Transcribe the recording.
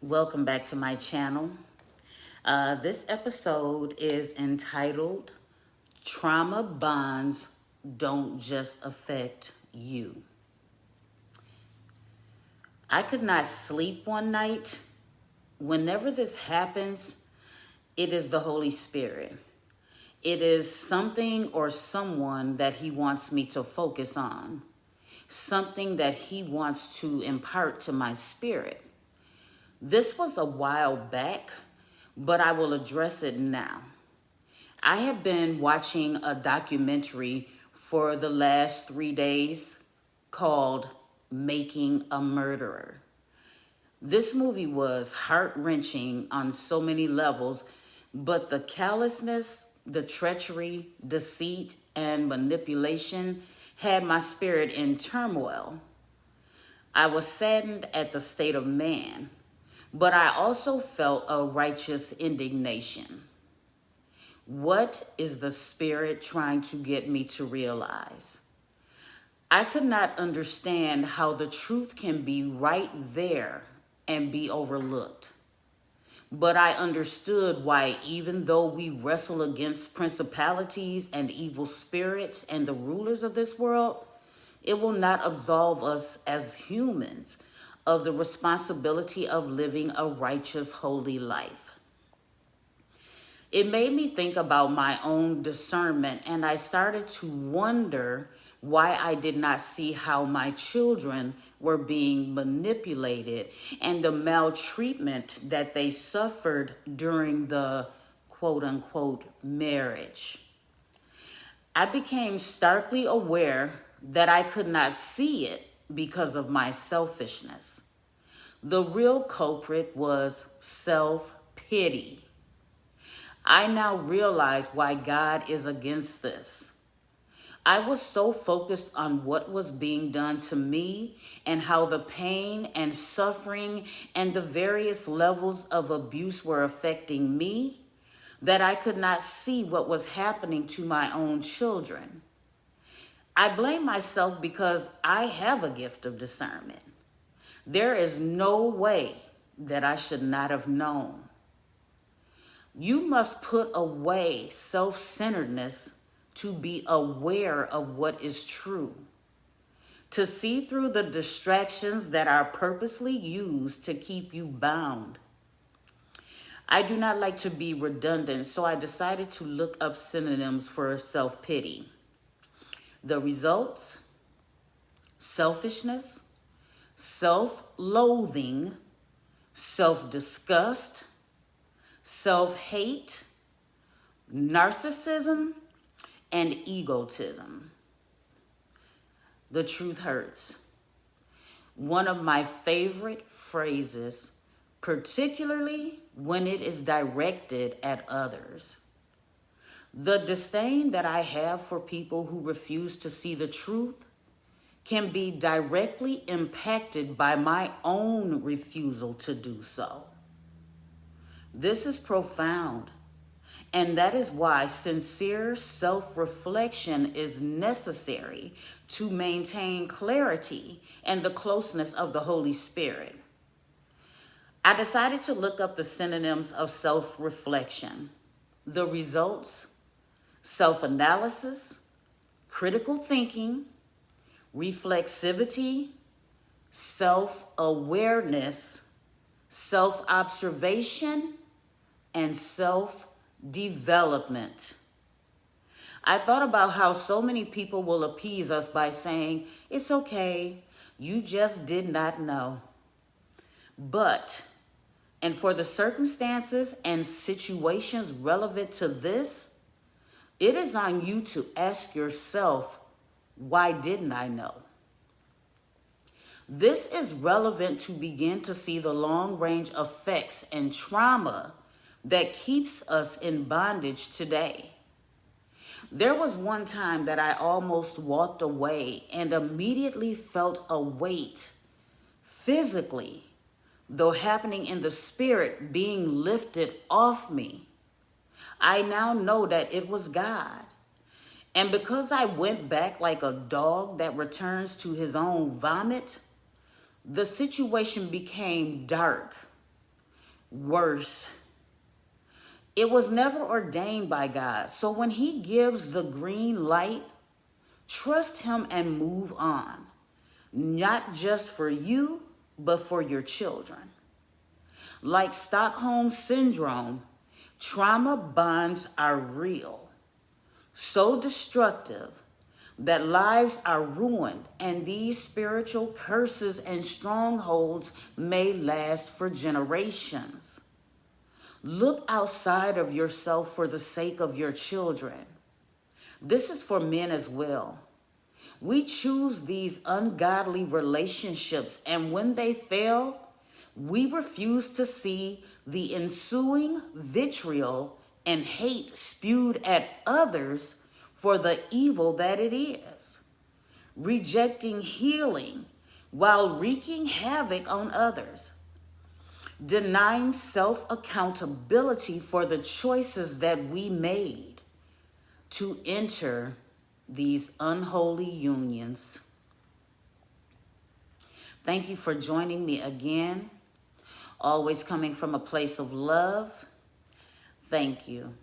Welcome back to my channel. This episode is entitled Trauma Bonds Don't Just Affect You. I could not sleep one night. Whenever this happens, it is the Holy Spirit. It is something or someone that He wants me to focus on, something that He wants to impart to my spirit. This was a while back, but I will address it now. I have been watching a documentary for the last 3 days called Making a Murderer. This movie was heart-wrenching on so many levels, but the callousness, the treachery, deceit, and manipulation had my spirit in turmoil. I was saddened at the state of man, but I also felt a righteous indignation. What is the Spirit trying to get me to realize? I could not understand how the truth can be right there and be overlooked. But I understood why, even though we wrestle against principalities and evil spirits and the rulers of this world, it will not absolve us as humans of the responsibility of living a righteous, holy life. It made me think about my own discernment, and I started to wonder why I did not see how my children were being manipulated and the maltreatment that they suffered during the quote-unquote marriage. I became starkly aware that I could not see it because of my selfishness. The real culprit was self-pity. I now realize why God is against this. I was so focused on what was being done to me and how the pain and suffering and the various levels of abuse were affecting me that I could not see what was happening to my own children. I blame myself because I have a gift of discernment. There is no way that I should not have known. You must put away self-centeredness to be aware of what is true, to see through the distractions that are purposely used to keep you bound. I do not like to be redundant, so I decided to look up synonyms for self-pity. The results: selfishness, self-loathing, self-disgust, self-hate, narcissism, and egotism. The truth hurts. One of my favorite phrases, particularly when it is directed at others. The disdain that I have for people who refuse to see the truth can be directly impacted by my own refusal to do so. This is profound, and that is why sincere self-reflection is necessary to maintain clarity and the closeness of the Holy Spirit. I decided to look up the synonyms of self-reflection. The results: self-analysis, critical thinking, reflexivity, self-awareness, self-observation, and self-development. I thought about how so many people will appease us by saying, "It's okay, you just did not know." But, and for the circumstances and situations relevant to this, it is on you to ask yourself, why didn't I know? This is relevant to begin to see the long-range effects and trauma that keeps us in bondage today. There was one time that I almost walked away and immediately felt a weight, physically, though happening in the spirit, being lifted off me. I now know that it was God. And because I went back like a dog that returns to his own vomit, the situation became dark. worse. It was never ordained by God. So when he gives the green light, trust him and move on. Not just for you, but for your children. Like Stockholm Syndrome, trauma bonds are real, so destructive that lives are ruined, and these spiritual curses and strongholds may last for generations. Look outside of yourself for the sake of your children. This is for men as well. We choose these ungodly relationships, and when they fail, we refuse to see the ensuing vitriol and hate spewed at others for the evil that it is, rejecting healing while wreaking havoc on others, denying self-accountability for the choices that we made to enter these unholy unions. Thank you for joining me again, always coming from a place of love. Thank you.